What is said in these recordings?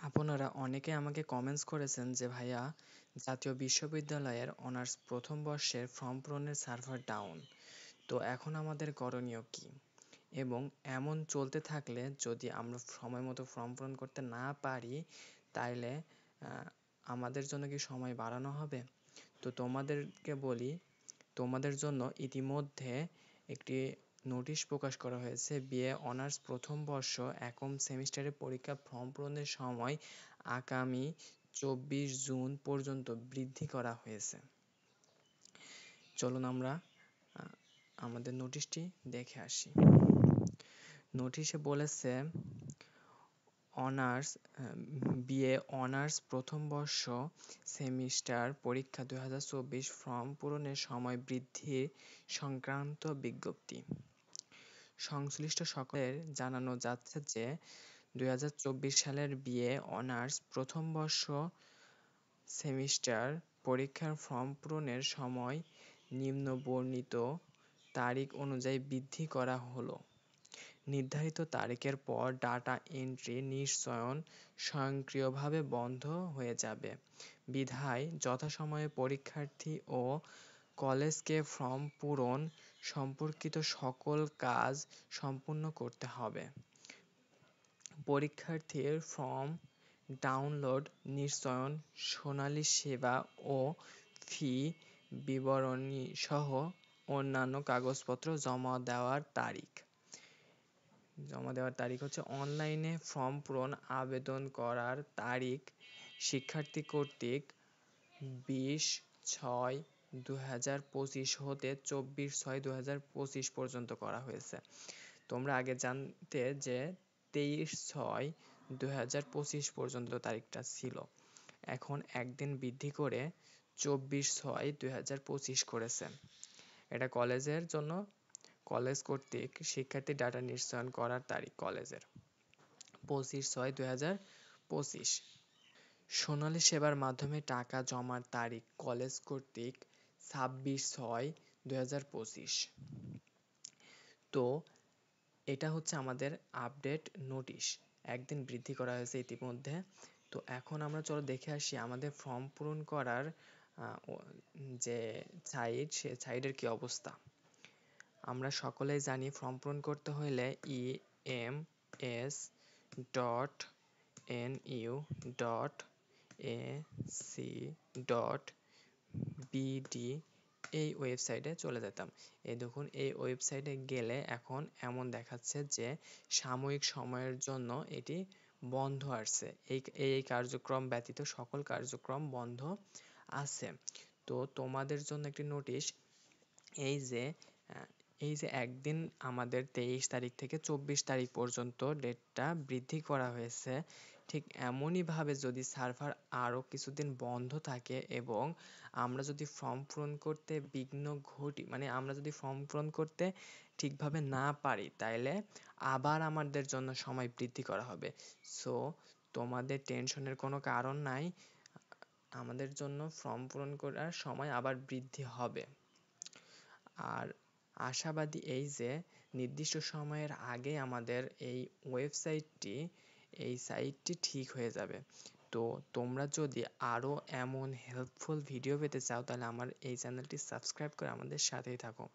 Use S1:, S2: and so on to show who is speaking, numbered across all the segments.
S1: আপনারা অনেকে আমাকে কমেন্টস করেছেন যে ভাইয়া জাতীয় বিশ্ববিদ্যালয়ের অনার্স প্রথম বর্ষের ফর্ম পূরণের সার্ভার ডাউন। তো এখন আমাদের করণীয় কি? এবং এমন চলতে থাকলে যদি আমরা সময় মতো ফর্ম পূরণ করতে না পারি তাইলে আমাদের জন্য কি সময় বাড়ানো হবে? তো তোমাদেরকে বলি, তোমাদের জন্য ইতিমধ্যে একটি নোটিশ প্রকাশ করা হয়েছে। বিএ অনার্স প্রথম বর্ষ একম সেমিস্টারের পরীক্ষা ফর্ম পূরণের সময় আগামী 24 জুন পর্যন্ত বৃদ্ধি করা হয়েছে। চলুন আমরা আমাদের নোটিশটি দেখে আসি। নোটিশে বলেছে বিএ অনার্স প্রথম বর্ষ সেমিস্টার পরীক্ষা 2024 ফর্ম পূরণের সময় বৃদ্ধি সংক্রান্ত বিজ্ঞপ্তি। সংশ্লিষ্ট সকলের জানানো যাচ্ছে যে 2024 সালের বিএ অনার্স প্রথম বর্ষ সেমিস্টার পরীক্ষার ফর্ম পূরণের সময় নিম্নবর্ণিত তারিখ অনুযায়ী বৃদ্ধি করা হলো। নির্ধারিত তারিখের পর ডাটা এন্ট্রি নিশ্চয়ন স্বয়ংক্রিয়ভাবে বন্ধ হয়ে যাবে বিধায় যথাসময়ে পরীক্ষার্থী ও কলেজকে ফর্ম পূরণ সম্পর্কিত সকল কাজ সম্পূর্ণ করতে হবে। পরীক্ষার্থীর ফর্ম ডাউনলোড, নিশ্চয়ন, সোনালী সেবা ও ফি বিবরণীসহ অন্যান্য কাগজপত্র জমা দেওয়ার তারিখ হচ্ছে অনলাইনে ফর্ম পূরণ আবেদন করার তারিখ শিক্ষার্থী কর্তৃক 20/6/2025 হতে 24/6/2025 পর্যন্ত করা হয়েছে। তোমরা আগে জানতে যে 23/6/2025 পর্যন্ত তারিখটা ছিল, এখন একদিন বৃদ্ধি করে 24/6/2025 করেছে। এটা কলেজের জন্য, কলেজ কর্তৃক শিক্ষার্থী ডাটা নিশ্চয়ন করার তারিখ কলেজের 25/6/2025। সোনালী সেবার মাধ্যমে টাকা জমার তারিখ কলেজ কর্তৃক 26/6/2025। তো এটা হচ্ছে আমাদের আপডেট নোটিশ, একদিন বৃদ্ধি করা হয়েছে ইতিমধ্যে। তো এখন আমরা চলো দেখে আসি আমাদের ফর্ম পূরণ করার যে সাইট, সে সাইটের কি অবস্থা। আমরা সকলেই জানি ফর্ম পূরণ করতে হলে ems.nu.ac.bd এই ওয়েবসাইটে চলে যেতাম। এই দেখুন, এই ওয়েবসাইটে গেলে এখন এমন দেখাচ্ছে যে সাময়িক সময়ের জন্য এটি বন্ধ আছে। এই কার্যক্রম ব্যতীত সকল কার্যক্রম বন্ধ আছে। তো তোমাদের জন্য একটি নোটিশ, এই যে একদিন আমাদের 23 তারিখ থেকে 24 তারিখ পর্যন্ত ডেটটা বৃদ্ধি করা হয়েছে, ঠিক এমনইভাবে যদি সার্ভার আরও কিছুদিন বন্ধ থাকে এবং আমরা যদি ফর্ম পূরণ করতে বিঘ্ন ঘটি, মানে আমরা যদি ফর্ম পূরণ করতে ঠিকভাবে না পারি, তাইলে আবার আমাদের জন্য সময় বৃদ্ধি করা হবে। সো তোমাদের টেনশনের কোনো কারণ নাই, আমাদের জন্য ফর্ম পূরণ করার সময় আবার বৃদ্ধি হবে। আর আশাবাদী এই যে নির্দিষ্ট সময়ের আগে আমাদের এই সাইটটি ঠিক হয়ে যাবে। তো তোমরা যদি আরও এমন হেল্পফুল ভিডিও পেতে চাও তাহলে আমার এই চ্যানেলটি সাবস্ক্রাইব করে আমাদের সাথেই থাকো।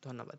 S1: ধন্যবাদ।